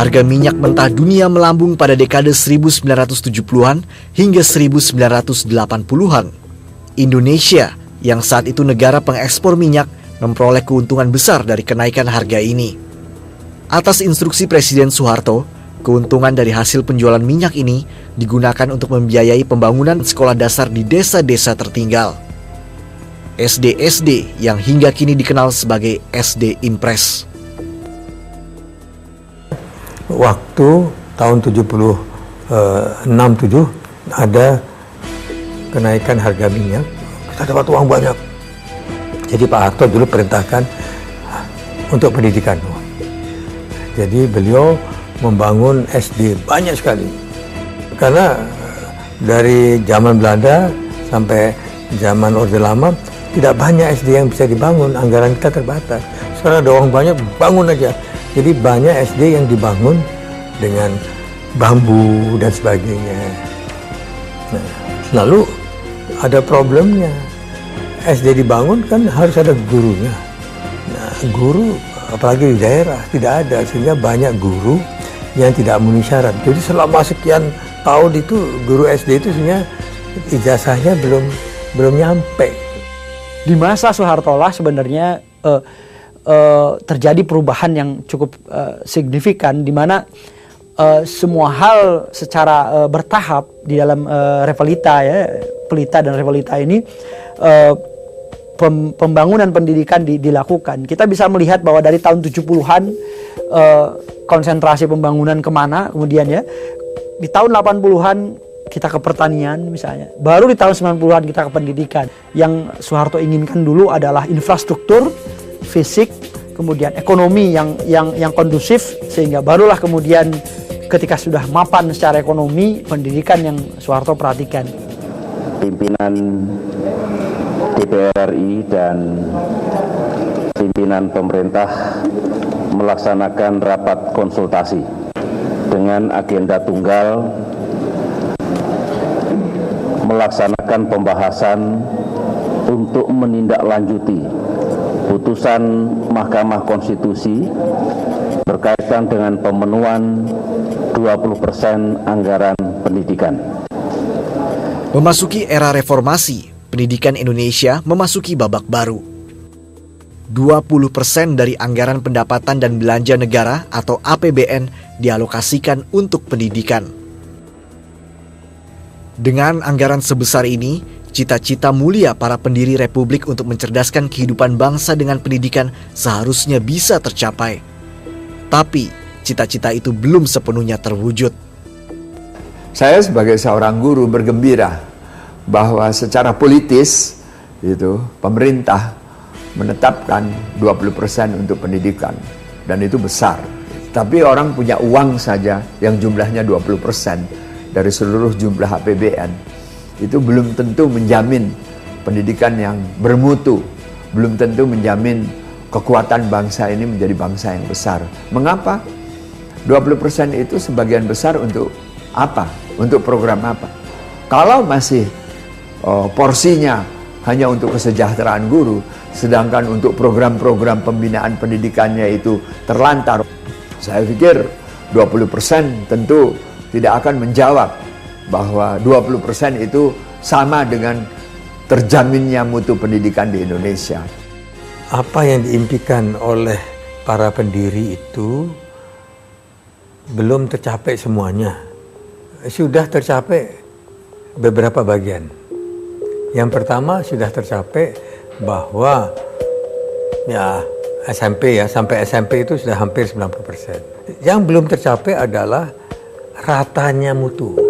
Harga minyak mentah dunia melambung pada dekade 1970-an hingga 1980-an. Indonesia, yang saat itu negara pengekspor minyak, memperoleh keuntungan besar dari kenaikan harga ini. Atas instruksi Presiden Soeharto, keuntungan dari hasil penjualan minyak ini digunakan untuk membiayai pembangunan sekolah dasar di desa-desa tertinggal. SD-SD yang hingga kini dikenal sebagai SD Impres. Waktu tahun 76-7 ada kenaikan harga minyak, kita dapat uang banyak. Jadi Pak Harto dulu perintahkan untuk pendidikan. Jadi beliau membangun SD banyak sekali. Karena dari zaman Belanda sampai zaman Orde Lama tidak banyak SD yang bisa dibangun, anggaran kita terbatas. Sekarang ada uang banyak, bangun aja. Jadi banyak SD yang dibangun dengan bambu dan sebagainya. Nah, lalu ada problemnya. SD dibangun kan harus ada gurunya. Nah, guru apalagi di daerah tidak ada, sehingga banyak guru yang tidak memenuhi syarat. Jadi selama sekian tahun itu guru SD itu sebenarnya ijazahnya belum nyampe. Di masa Soeharto lah sebenarnya terjadi perubahan yang cukup signifikan, di mana semua hal secara bertahap di dalam Revalita, ya, Pelita dan Revalita ini pembangunan pendidikan dilakukan. Kita bisa melihat bahwa dari tahun 70-an konsentrasi pembangunan kemana, kemudian ya di tahun 80-an kita ke pertanian misalnya, baru di tahun 90-an kita ke pendidikan. Yang Soeharto inginkan dulu adalah infrastruktur fisik, kemudian ekonomi yang kondusif, sehingga barulah kemudian ketika sudah mapan secara ekonomi, pendidikan yang Soeharto perhatikan. Pimpinan DPR RI dan pimpinan pemerintah melaksanakan rapat konsultasi dengan agenda tunggal, melaksanakan pembahasan untuk menindaklanjuti putusan Mahkamah Konstitusi berkaitan dengan pemenuhan 20% anggaran pendidikan. Memasuki era reformasi, pendidikan Indonesia memasuki babak baru. 20% dari anggaran pendapatan dan belanja negara atau APBN dialokasikan untuk pendidikan. Dengan anggaran sebesar ini, cita-cita mulia para pendiri Republik untuk mencerdaskan kehidupan bangsa dengan pendidikan seharusnya bisa tercapai. Tapi, cita-cita itu belum sepenuhnya terwujud. Saya sebagai seorang guru bergembira bahwa secara politis itu pemerintah menetapkan 20% untuk pendidikan, dan itu besar. Tapi orang punya uang saja yang jumlahnya 20% dari seluruh jumlah APBN. Itu belum tentu menjamin pendidikan yang bermutu, belum tentu menjamin kekuatan bangsa ini menjadi bangsa yang besar. Mengapa? 20% itu sebagian besar untuk apa? Untuk program apa? Kalau masih porsinya hanya untuk kesejahteraan guru, sedangkan untuk program-program pembinaan pendidikannya itu terlantar, saya pikir 20% tentu tidak akan menjawab bahwa 20% itu sama dengan terjaminnya mutu pendidikan di Indonesia. Apa yang diimpikan oleh para pendiri itu belum tercapai semuanya. Sudah tercapai beberapa bagian. Yang pertama sudah tercapai bahwa ya SMP ya, sampai SMP itu sudah hampir 90%. Yang belum tercapai adalah ratanya mutu.